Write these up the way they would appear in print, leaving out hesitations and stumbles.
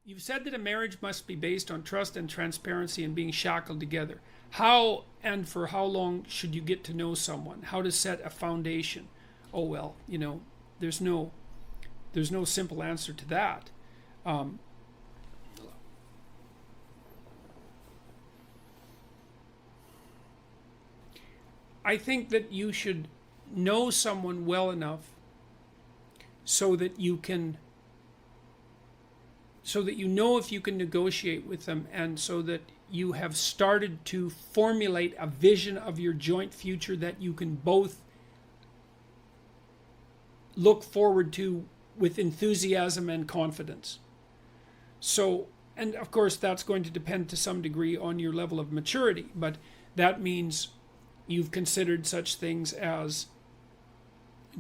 You've said that a marriage must be based on trust and transparency and being shackled together. How and for how long should you get to know someone? How to set a foundation? Oh well, there's no simple answer to that. Um, I think that you should know someone well enough so that you know if you can negotiate with them, and so that you have started to formulate a vision of your joint future that you can both look forward to with enthusiasm and confidence. So, and of course that's going to depend to some degree on your level of maturity, but that means you've considered such things as,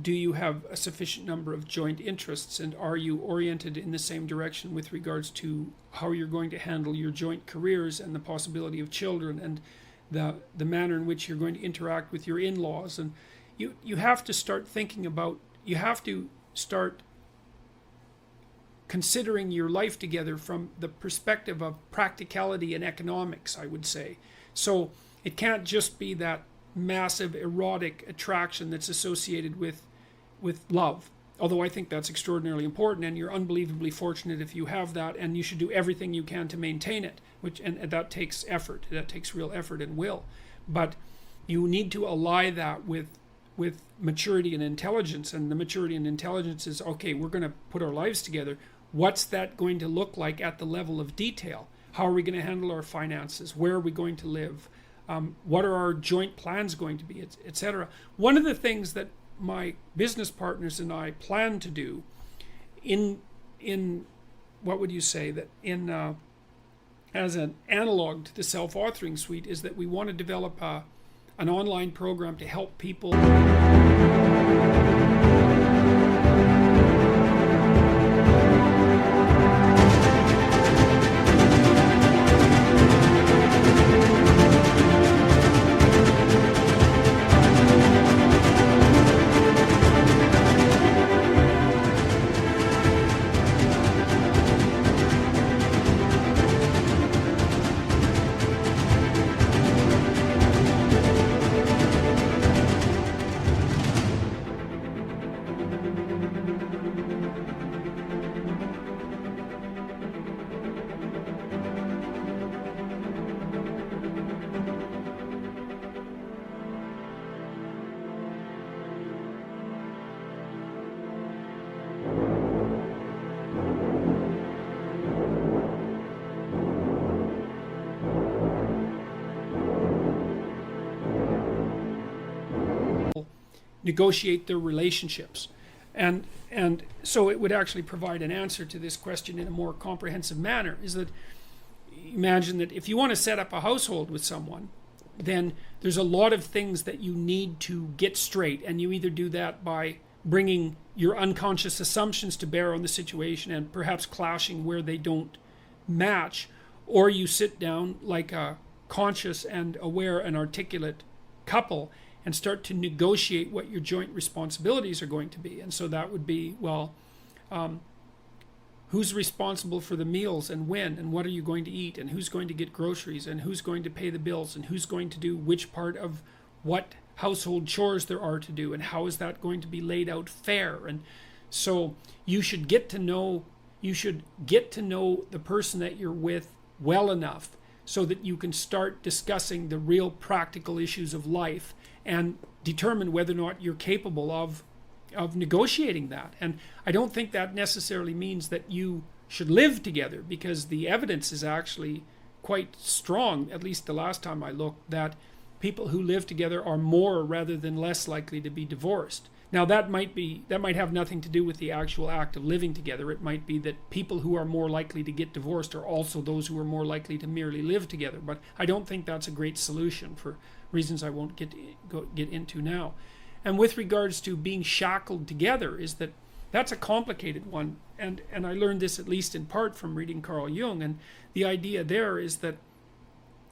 do you have a sufficient number of joint interests, and are you oriented in the same direction with regards to how you're going to handle your joint careers and the possibility of children, and the manner in which you're going to interact with your in-laws. And you have to start thinking about, you have to start considering your life together from the perspective of practicality and economics, I would say. So it can't just be that massive erotic attraction that's associated with love, although I think that's extraordinarily important, and you're unbelievably fortunate if you have that, and you should do everything you can to maintain it, and that takes effort, that takes real effort and will. But you need to ally that with maturity and intelligence, and the maturity and intelligence is, okay, we're going to put our lives together. What's that going to look like at the level of detail? How are we going to handle our finances? Where are we going to live? What are our joint plans going to be, etc. One of the things that my business partners and I plan to do in what would you say, that in as an analog to the self-authoring suite, is that we want to develop an online program to help people negotiate their relationships. And so it would actually provide an answer to this question in a more comprehensive manner, is that, imagine that if you want to set up a household with someone, then there's a lot of things that you need to get straight, and you either do that by bringing your unconscious assumptions to bear on the situation and perhaps clashing where they don't match, or you sit down like a conscious and aware and articulate couple and start to negotiate what your joint responsibilities are going to be. And so that would be, well, who's responsible for the meals and when, and what are you going to eat, and who's going to get groceries, and who's going to pay the bills, and who's going to do which part of what household chores there are to do, and how is that going to be laid out fair. And so you should get to know the person that you're with well enough so that you can start discussing the real practical issues of life and determine whether or not you're capable of negotiating that. And I don't think that necessarily means that you should live together, because the evidence is actually quite strong, at least the last time I looked, that people who live together are more rather than less likely to be divorced. Now that might have nothing to do with the actual act of living together. It might be that people who are more likely to get divorced are also those who are more likely to merely live together. But I don't think that's a great solution for reasons I won't get into now. And with regards to being shackled together, is that that's a complicated one. And I learned this at least in part from reading Carl Jung. And the idea there is that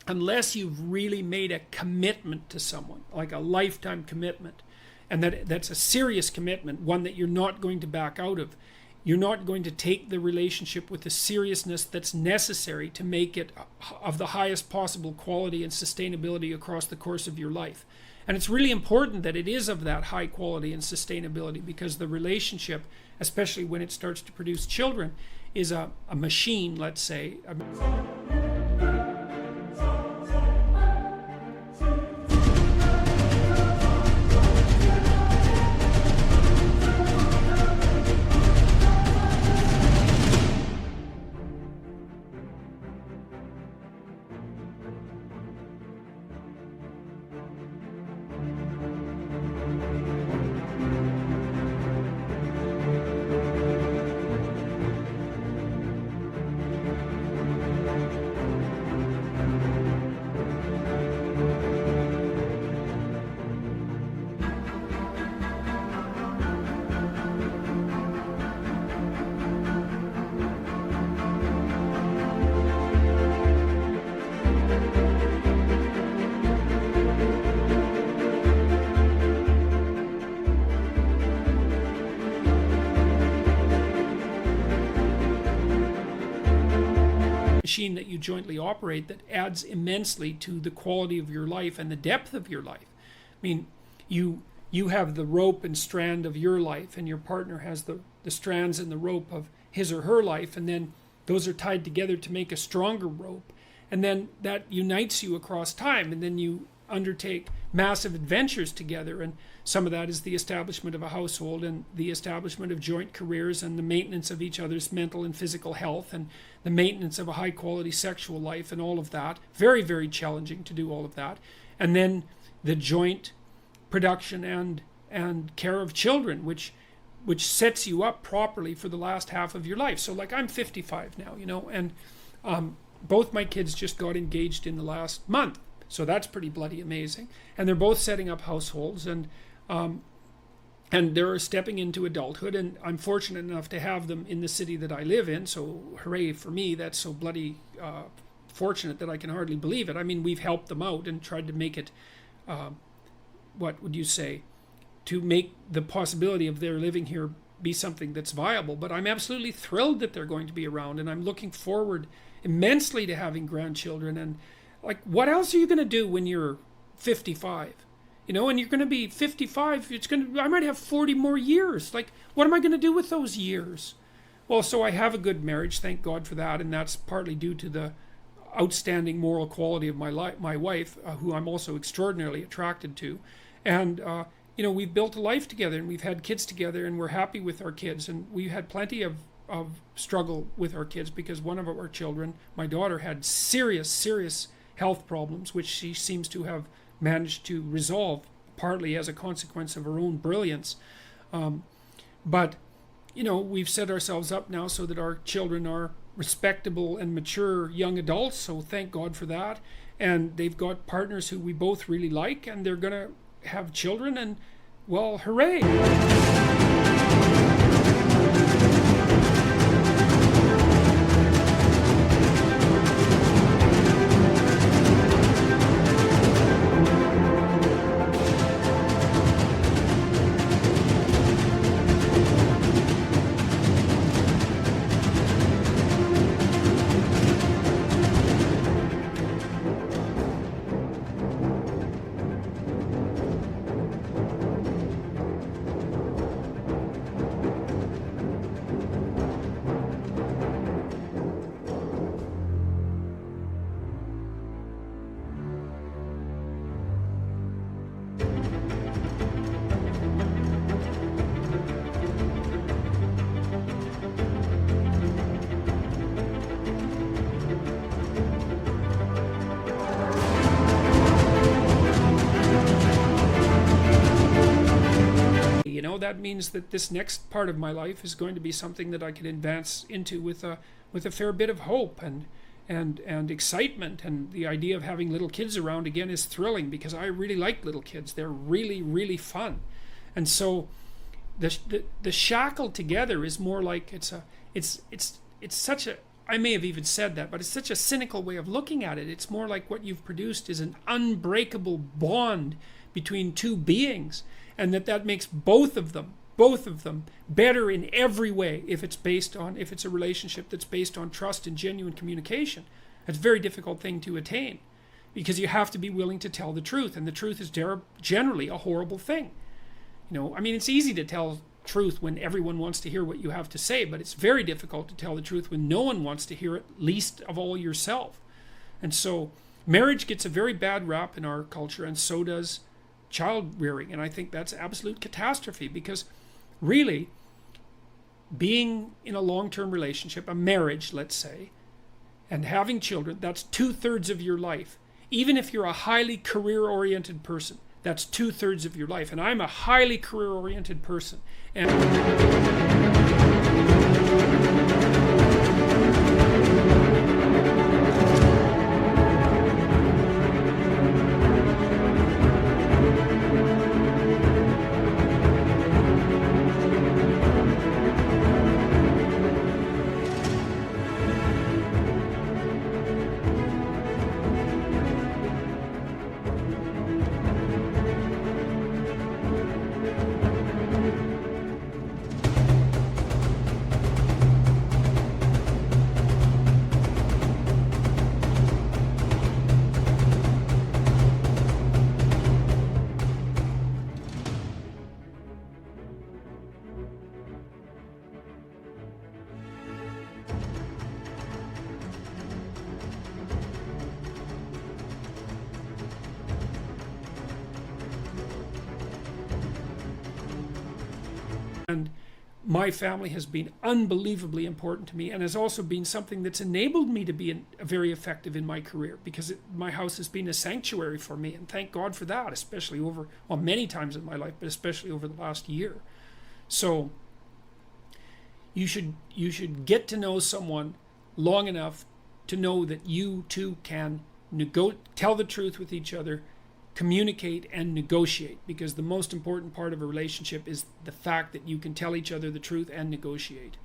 unless you've really made a commitment to someone, like a lifetime commitment, and that's a serious commitment, one that you're not going to back out of, you're not going to take the relationship with the seriousness that's necessary to make it of the highest possible quality and sustainability across the course of your life. And it's really important that it is of that high quality and sustainability, because the relationship, especially when it starts to produce children, is a machine, let's say. Machine that you jointly operate that adds immensely to the quality of your life and the depth of your life. I mean, you have the rope and strand of your life, and your partner has the strands and the rope of his or her life, and then those are tied together to make a stronger rope, and then that unites you across time, and then you undertake massive adventures together. And some of that is the establishment of a household and the establishment of joint careers and the maintenance of each other's mental and physical health and the maintenance of a high quality sexual life and all of that. Very, very challenging to do all of that. And then the joint production and care of children, which sets you up properly for the last half of your life. So like, I'm 55 now, and both my kids just got engaged in the last month. So that's pretty bloody amazing. And they're both setting up households, and they're stepping into adulthood. And I'm fortunate enough to have them in the city that I live in. So hooray for me. That's so bloody fortunate that I can hardly believe it. I mean, we've helped them out and tried to make it, what would you say, to make the possibility of their living here be something that's viable. But I'm absolutely thrilled that they're going to be around, and I'm looking forward immensely to having grandchildren. And like, what else are you going to do when you're 55? And you're going to be 55. I might have 40 more years. Like, what am I going to do with those years? Well, so I have a good marriage, thank God for that, and that's partly due to the outstanding moral quality of my wife, who I'm also extraordinarily attracted to. And we've built a life together, and we've had kids together, and we're happy with our kids. And we've had plenty of struggle with our kids, because one of our children, my daughter, had serious health problems, which she seems to have managed to resolve, partly as a consequence of her own brilliance. But we've set ourselves up now so that our children are respectable and mature young adults, so thank God for that. And they've got partners who we both really like, and they're going to have children, and, well, hooray! That means that this next part of my life is going to be something that I can advance into with a fair bit of hope and excitement. And the idea of having little kids around again is thrilling, because I really like little kids. They're really, really fun. And so the shackle together is more like it's such a, I may have even said that, but it's such a cynical way of looking at it. It's more like what you've produced is an unbreakable bond between two beings, and that makes both of them both of them better in every way if it's a relationship that's based on trust and genuine communication. It's a very difficult thing to attain, because you have to be willing to tell the truth, and the truth is generally a horrible thing. I mean, it's easy to tell truth when everyone wants to hear what you have to say, but it's very difficult to tell the truth when no one wants to hear it, least of all yourself. And so marriage gets a very bad rap in our culture, and so does child rearing. And I think that's absolute catastrophe, because really, being in a long-term relationship, a marriage, let's say, and having children, that's 2/3 of your life. Even if you're a highly career-oriented person, that's 2/3 of your life. And I'm a highly career-oriented person. And And my family has been unbelievably important to me, and has also been something that's enabled me to be very effective in my career, because my house has been a sanctuary for me, and thank God for that, especially many times in my life, but especially over the last year. So you should get to know someone long enough to know that you too can tell the truth with each other, communicate and negotiate, because the most important part of a relationship is the fact that you can tell each other the truth and negotiate.